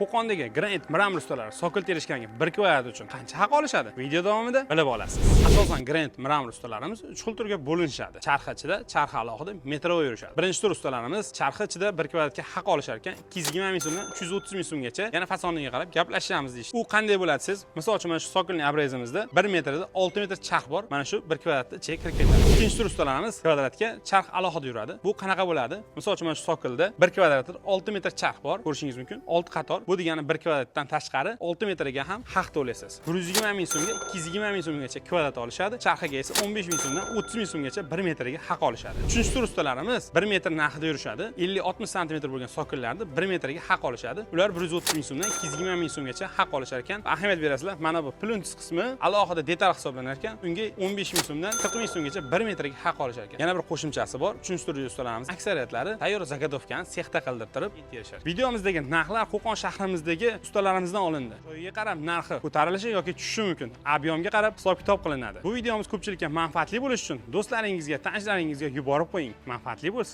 Qo'qondagi granit mramor ustalari sokil terishganga 1 kvadrat uchun qancha haq olishadi? Video davomida bilib olasiz. Asosan granit mramor ustalarimiz 3 xil turga bo'linishadi. Charxi ichida, charxi alohida metroga yurishadi. Birinchi tur ustalarimiz charxi ichida 1 kvadratga haq olishar ekan 220 ming so'mdan 330 ming so'mgacha yana fasoniga qarab gaplashamiz deyishdi. U qanday bo'ladi siz? Misol uchun mana shu sokilning abrezimizda 1 metrda 6 metr charx bor. Mana shu 1 kvadratda ichiga kirib ketadi. Ikkinchi tur ustalarimiz kvadratga charx alohida yuradi. Bu qanaqa bo'ladi? Misol uchun mana shu sokilda 1 kvadratda 6 metr charx bor. Ko'rishingiz mumkin. 6 qator. Bu degani 1 kvadratdan tashqari 6 metrga ham haq to'laysiz. 120 ming so'mga 220 ming so'mgacha kvadrat olishadi. Charxiga esa 15 ming so'mdan 30 ming so'mgacha 1 metrga haq olishadi. Uchinchi tur ustalarimiz 1 metr narxida yurishadi. 50-60 sm bo'lgan sokillarda 1 metrga haq olishadi. Ular 130 ming so'mdan 220 ming so'mgacha haq olishar ekan. Ahamiyat berasizlar. Mana bu pluntis qismi alohida detal hisoblanar ekan. Unga 15 ming so'mdan 40 ming so'mgacha 1 metrga haq olishar ekan. Yana bir qo'shimchasi bor. Uchinchi tur ustalarimiz aksariyatlari tayyor zagadovkani sexda qildirtirib terishadi. Videomizdagi narxlar Qo'qon shahrimizdagi ustalarimizdan olindi. Joyiga qarab narxi ko'tarilishi yoki tushishi mumkin. Ob'yomga qarab hisob-kitob qilinadi. Bu videomiz ko'pchilikka manfaatli bo'lishi uchun do'stlaringizga, tanishlaringizga yuborib qo'ying. Manfaatli bo'lsin.